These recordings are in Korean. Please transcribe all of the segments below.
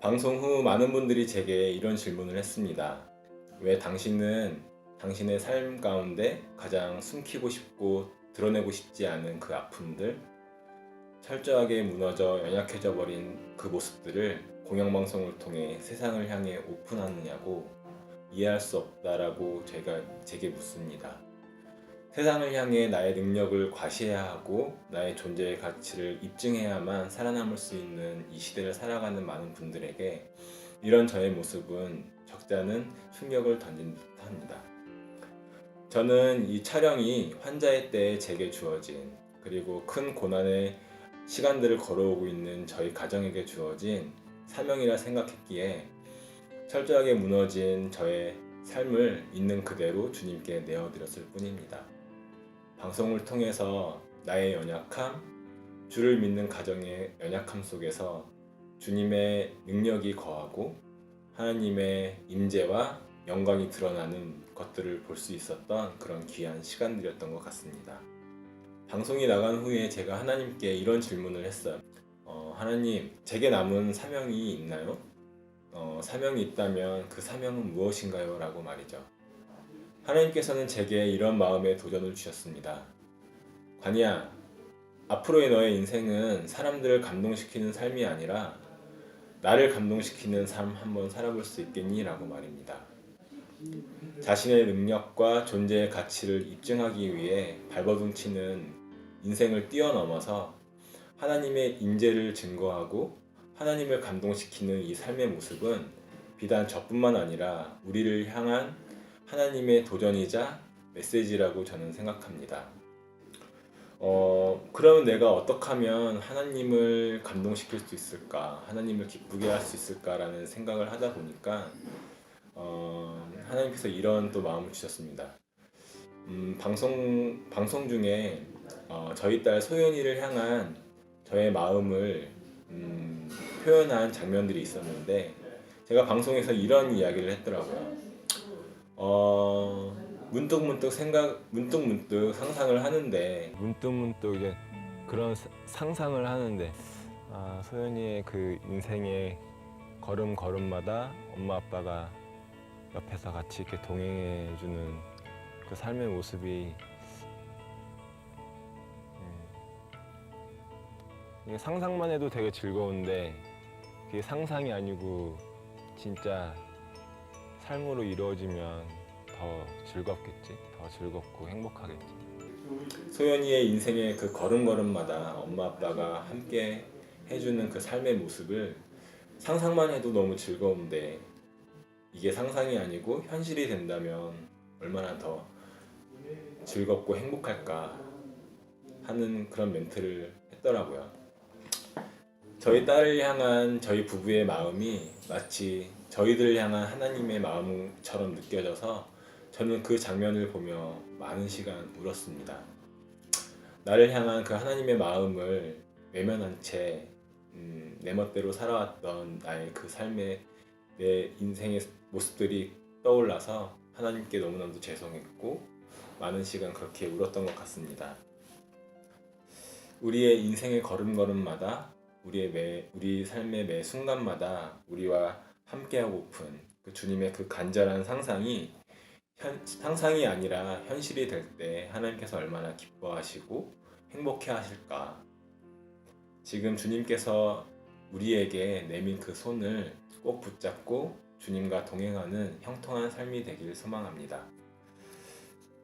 방송 후 많은 분들이 제게 이런 질문을 했습니다. 왜 당신은 당신의 삶 가운데 가장 숨기고 싶고 드러내고 싶지 않은 그 아픔들, 철저하게 무너져 연약해져 버린 그 모습들을 공영방송을 통해 세상을 향해 오픈하느냐고 이해할 수 없다라고 제게 묻습니다. 세상을 향해 나의 능력을 과시해야 하고 나의 존재의 가치를 입증해야만 살아남을 수 있는 이 시대를 살아가는 많은 분들에게 이런 저의 모습은 적잖은 충격을 던진 듯합니다. 저는 이 촬영이 환자의 때에 제게 주어진, 그리고 큰 고난의 시간들을 걸어오고 있는 저희 가정에게 주어진 사명이라 생각했기에 철저하게 무너진 저의 삶을 있는 그대로 주님께 내어드렸을 뿐입니다. 방송을 통해서 나의 연약함, 주를 믿는 가정의 연약함 속에서 주님의 능력이 거하고 하나님의 임재와 영광이 드러나는 것들을 볼 수 있었던 그런 귀한 시간들이었던 것 같습니다. 방송이 나간 후에 제가 하나님께 이런 질문을 했어요. 하나님, 제게 남은 사명이 있나요? 사명이 있다면 그 사명은 무엇인가요? 라고 말이죠. 하나님께서는 제게 이런 마음의 도전을 주셨습니다. 관이야, 앞으로의 너의 인생은 사람들을 감동시키는 삶이 아니라 나를 감동시키는 삶 한번 살아볼 수 있겠니? 라고 말입니다. 자신의 능력과 존재의 가치를 입증하기 위해 발버둥치는 인생을 뛰어넘어서 하나님의 임재를 증거하고 하나님을 감동시키는 이 삶의 모습은 비단 저뿐만 아니라 우리를 향한 하나님의 도전이자 메시지라고 저는 생각합니다. 그러면 내가 어떻게 하면 하나님을 감동시킬 수 있을까? 하나님을 기쁘게 할 수 있을까라는 생각을 하다 보니까 하나님께서 이런 또 마음을 주셨습니다. 방송 중에 저희 딸 소연이를 향한 저의 마음을 표현한 장면들이 있었는데 제가 방송에서 이런 이야기를 했더라고요. 문득문득 상상을 하는데 이제 그런 상상을 하는데 소연이의 그 인생의 걸음걸음마다 엄마 아빠가 옆에서 같이 이렇게 동행해주는 그 삶의 모습이 이게 상상만 해도 되게 즐거운데 그게 상상이 아니고 진짜 삶으로 이루어지면 더 즐겁겠지, 더 즐겁고 행복하겠지. 소연이의 인생의 그 걸음걸음마다 엄마 아빠가 함께 해주는 그 삶의 모습을 상상만 해도 너무 즐거운데 이게 상상이 아니고 현실이 된다면 얼마나 더 즐겁고 행복할까 하는 그런 멘트를 했더라고요. 저희 딸을 향한 저희 부부의 마음이 마치 저희들을 향한 하나님의 마음처럼 느껴져서 저는 그 장면을 보며 많은 시간 울었습니다. 나를 향한 그 하나님의 마음을 외면한 채 내 멋대로 살아왔던 나의 그 삶의 내 인생의 모습들이 떠올라서 하나님께 너무나도 죄송했고 많은 시간 그렇게 울었던 것 같습니다. 우리의 인생의 걸음걸음마다 우리 삶의 매 순간마다 우리와 함께하고픈 그 주님의 그 간절한 상상이 아니라 현실이 될 때 하나님께서 얼마나 기뻐하시고 행복해 하실까. 지금 주님께서 우리에게 내민 그 손을 꼭 붙잡고 주님과 동행하는 형통한 삶이 되길 소망합니다.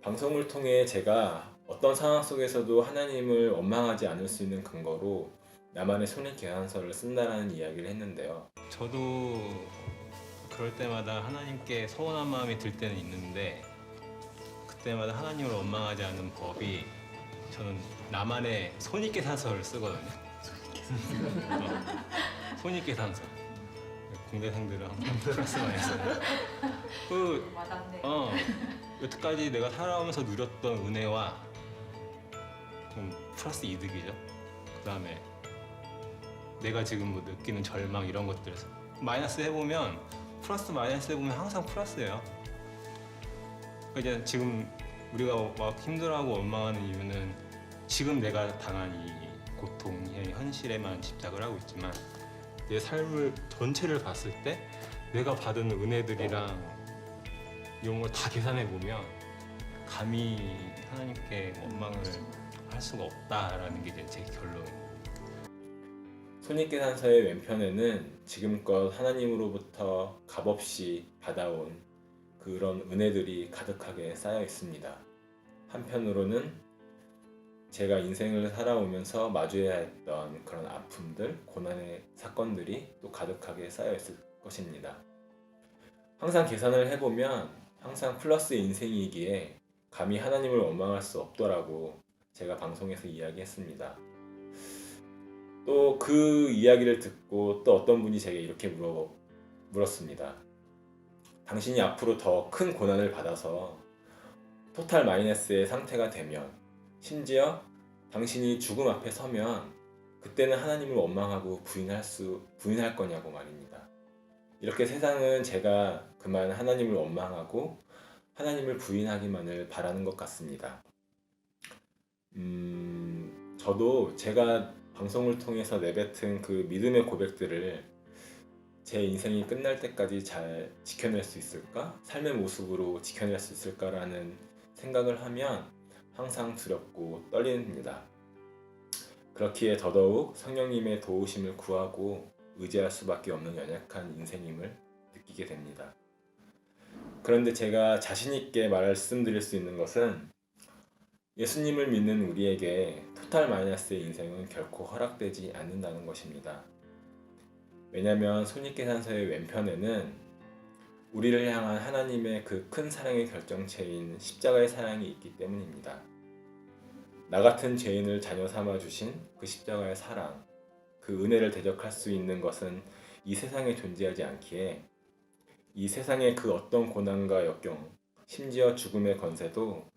방송을 통해 제가 어떤 상황 속에서도 하나님을 원망하지 않을 수 있는 근거로 나만의 손의 계산서를 쓴다라는 이야기를 했는데요. 저도 그럴 때마다 하나님께 서운한 마음이 들 때는 있는데 그때마다 하나님을 원망하지 않는 법이 저는 나만의 손익계산서를 쓰거든요. 손익계산서. 공대생들은 항상 플러스 마이너스. 여태까지 내가 살아오면서 누렸던 은혜와 플러스 이득이죠. 그 다음에 내가 지금 뭐 느끼는 절망 이런 것들 마이너스 해보면 플러스 마이너스 해보면 항상 플러스예요. 그러니까 이제 지금 우리가 막 힘들어하고 원망하는 이유는 지금 내가 당한 이 고통의 현실에만 집착을 하고 있지만 내 삶을 전체를 봤을 때 내가 받은 은혜들이랑 이런 걸 다 계산해 보면 감히 하나님께 원망을 할 수가 없다라는 게 이제 제 결론입니다. 손익계산서의 왼편에는 지금껏 하나님으로부터 값없이 받아온 그런 은혜들이 가득하게 쌓여 있습니다. 한편으로는 제가 인생을 살아오면서 마주해야 했던 그런 아픔들, 고난의 사건들이 또 가득하게 쌓여 있을 것입니다. 항상 계산을 해보면 항상 플러스 인생이기에 감히 하나님을 원망할 수 없더라고 제가 방송에서 이야기했습니다. 또 그 이야기를 듣고 또 어떤 분이 제게 이렇게 물었습니다. 당신이 앞으로 더 큰 고난을 받아서 토탈 마이너스의 상태가 되면, 심지어 당신이 죽음 앞에 서면 그때는 하나님을 원망하고 부인할 거냐고 말입니다. 이렇게 세상은 제가 그만 하나님을 원망하고 하나님을 부인하기만을 바라는 것 같습니다. 저도 제가 방송을 통해서 내뱉은 그 믿음의 고백들을 제 인생이 끝날 때까지 잘 지켜낼 수 있을까? 삶의 모습으로 지켜낼 수 있을까라는 생각을 하면 항상 두렵고 떨립니다. 그렇기에 더더욱 성령님의 도우심을 구하고 의지할 수밖에 없는 연약한 인생임을 느끼게 됩니다. 그런데 제가 자신 있게 말씀드릴 수 있는 것은 예수님을 믿는 우리에게 토탈 마이너스의 인생은 결코 허락되지 않는다는 것입니다. 왜냐하면 손익계산서의 왼편에는 우리를 향한 하나님의 그 큰 사랑의 결정체인 십자가의 사랑이 있기 때문입니다. 나 같은 죄인을 자녀 삼아 주신 그 십자가의 사랑, 그 은혜를 대적할 수 있는 것은 이 세상에 존재하지 않기에 이 세상의 그 어떤 고난과 역경, 심지어 죽음의 권세도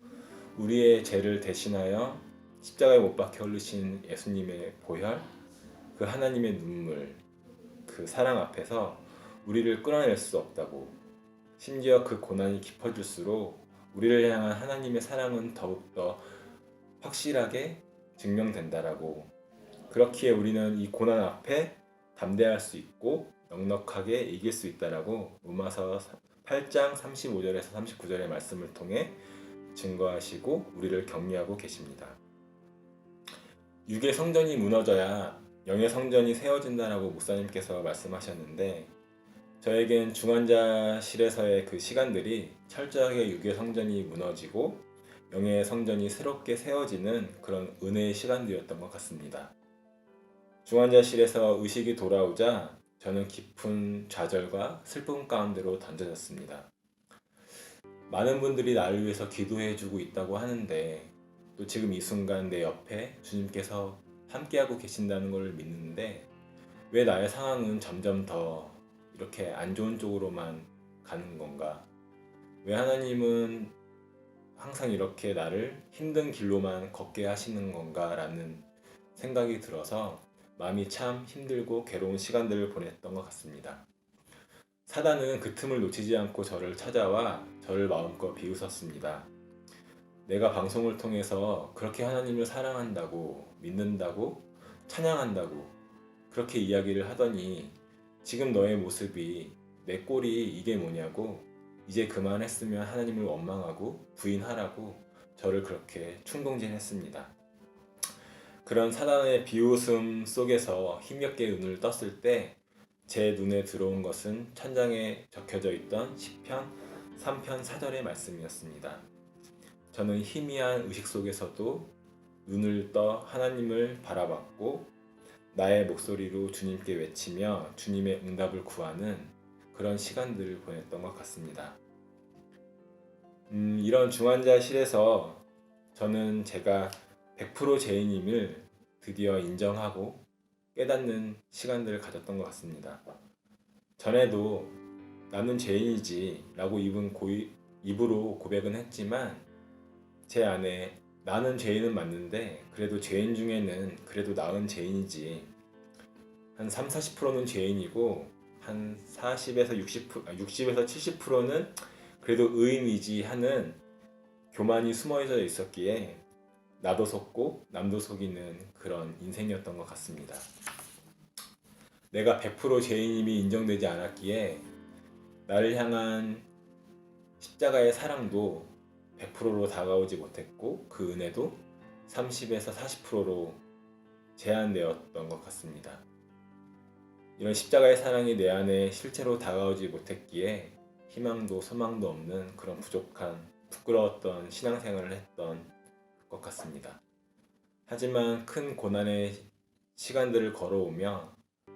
우리의 죄를 대신하여 십자가에 못 박혀 흘리신 예수님의 보혈, 그 하나님의 눈물, 그 사랑 앞에서 우리를 끌어낼 수 없다고, 심지어 그 고난이 깊어질수록 우리를 향한 하나님의 사랑은 더욱더 확실하게 증명된다라고, 그렇기에 우리는 이 고난 앞에 담대할 수 있고 넉넉하게 이길 수 있다라고 로마서 8장 35절에서 39절의 말씀을 통해 증거하시고 우리를 격려하고 계십니다. 육의 성전이 무너져야 영의 성전이 세워진다라고 목사님께서 말씀하셨는데, 저에겐 중환자실에서의 그 시간들이 철저하게 육의 성전이 무너지고 영의 성전이 새롭게 세워지는 그런 은혜의 시간들이었던 것 같습니다. 중환자실에서 의식이 돌아오자 저는 깊은 좌절과 슬픔 가운데로 던져졌습니다. 많은 분들이 나를 위해서 기도해주고 있다고 하는데, 또 지금 이 순간 내 옆에 주님께서 함께하고 계신다는 걸 믿는데 왜 나의 상황은 점점 더 이렇게 안 좋은 쪽으로만 가는 건가? 왜 하나님은 항상 이렇게 나를 힘든 길로만 걷게 하시는 건가? 라는 생각이 들어서 마음이 참 힘들고 괴로운 시간들을 보냈던 것 같습니다. 사단은 그 틈을 놓치지 않고 저를 찾아와 저를 마음껏 비웃었습니다. 내가 방송을 통해서 그렇게 하나님을 사랑한다고, 믿는다고, 찬양한다고 그렇게 이야기를 하더니 지금 너의 모습이, 내 꼴이 이게 뭐냐고, 이제 그만했으면 하나님을 원망하고 부인하라고 저를 그렇게 충동질했습니다. 그런 사단의 비웃음 속에서 힘겹게 눈을 떴을 때 제 눈에 들어온 것은 천장에 적혀져 있던 시편 3편 4절의 말씀이었습니다. 저는 희미한 의식 속에서도 눈을 떠 하나님을 바라봤고 나의 목소리로 주님께 외치며 주님의 응답을 구하는 그런 시간들을 보냈던 것 같습니다. 이런 중환자실에서 저는 제가 100% 죄인임을 드디어 인정하고 깨닫는 시간들을 가졌던 것 같습니다. 전에도 나는 죄인이지 라고 입으로 고백은 했지만 제 안에 나는 죄인은 맞는데 그래도 죄인 중에는 그래도 나은 죄인이지, 한 30-40%는 죄인이고 한 60에서 70%는 그래도 의인이지 하는 교만이 숨어져 있었기에 나도 속고 남도 속이는 그런 인생이었던 것 같습니다. 내가 100% 죄인임이 인정되지 않았기에 나를 향한 십자가의 사랑도 100%로 다가오지 못했고 그 은혜도 30에서 40%로 제한되었던 것 같습니다. 이런 십자가의 사랑이 내 안에 실제로 다가오지 못했기에 희망도 소망도 없는 그런 부족한 부끄러웠던 신앙생활을 했던 것 같습니다. 하지만 큰 고난의 시간들을 걸어오며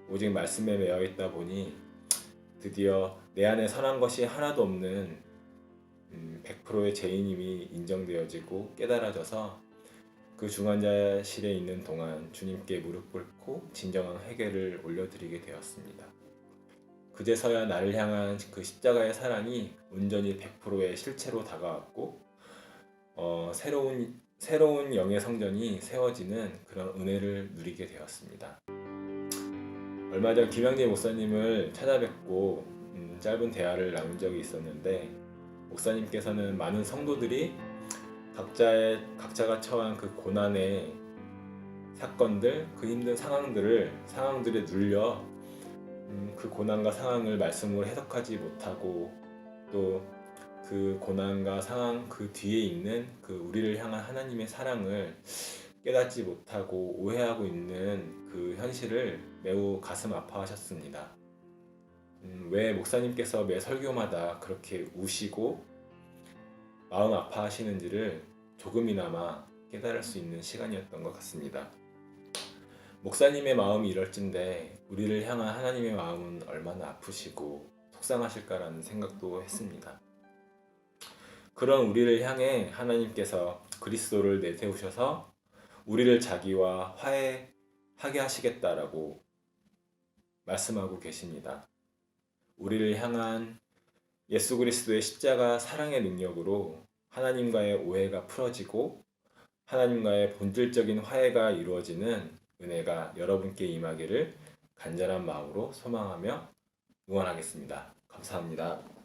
오직 말씀에 매여 있다 보니 드디어 내 안에 선한 것이 하나도 없는 100%의 죄인임이 인정되어지고 깨달아져서 그 중환자실에 있는 동안 주님께 무릎 꿇고 진정한 회개를 올려드리게 되었습니다. 그제서야 나를 향한 그 십자가의 사랑이 온전히 100%의 실체로 다가왔고 새로운 영의 성전이 세워지는 그런 은혜를 누리게 되었습니다. 얼마 전 김양재 목사님을 찾아뵙고 짧은 대화를 나눈 적이 있었는데 목사님께서는 많은 성도들이 각자가 처한 그 고난의 사건들, 그 힘든 상황들에 눌려 그 고난과 상황을 말씀으로 해석하지 못하고 또 그 고난과 상황 그 뒤에 있는 그 우리를 향한 하나님의 사랑을 깨닫지 못하고 오해하고 있는 그 현실을 매우 가슴 아파하셨습니다. 왜 목사님께서 매 설교마다 그렇게 우시고 마음 아파하시는지를 조금이나마 깨달을 수 있는 시간이었던 것 같습니다. 목사님의 마음이 이럴진데 우리를 향한 하나님의 마음은 얼마나 아프시고 속상하실까라는 생각도 했습니다. 그런 우리를 향해 하나님께서 그리스도를 내세우셔서 우리를 자기와 화해하게 하시겠다라고 말씀하고 계십니다. 우리를 향한 예수 그리스도의 십자가 사랑의 능력으로 하나님과의 오해가 풀어지고 하나님과의 본질적인 화해가 이루어지는 은혜가 여러분께 임하기를 간절한 마음으로 소망하며 응원하겠습니다. 감사합니다.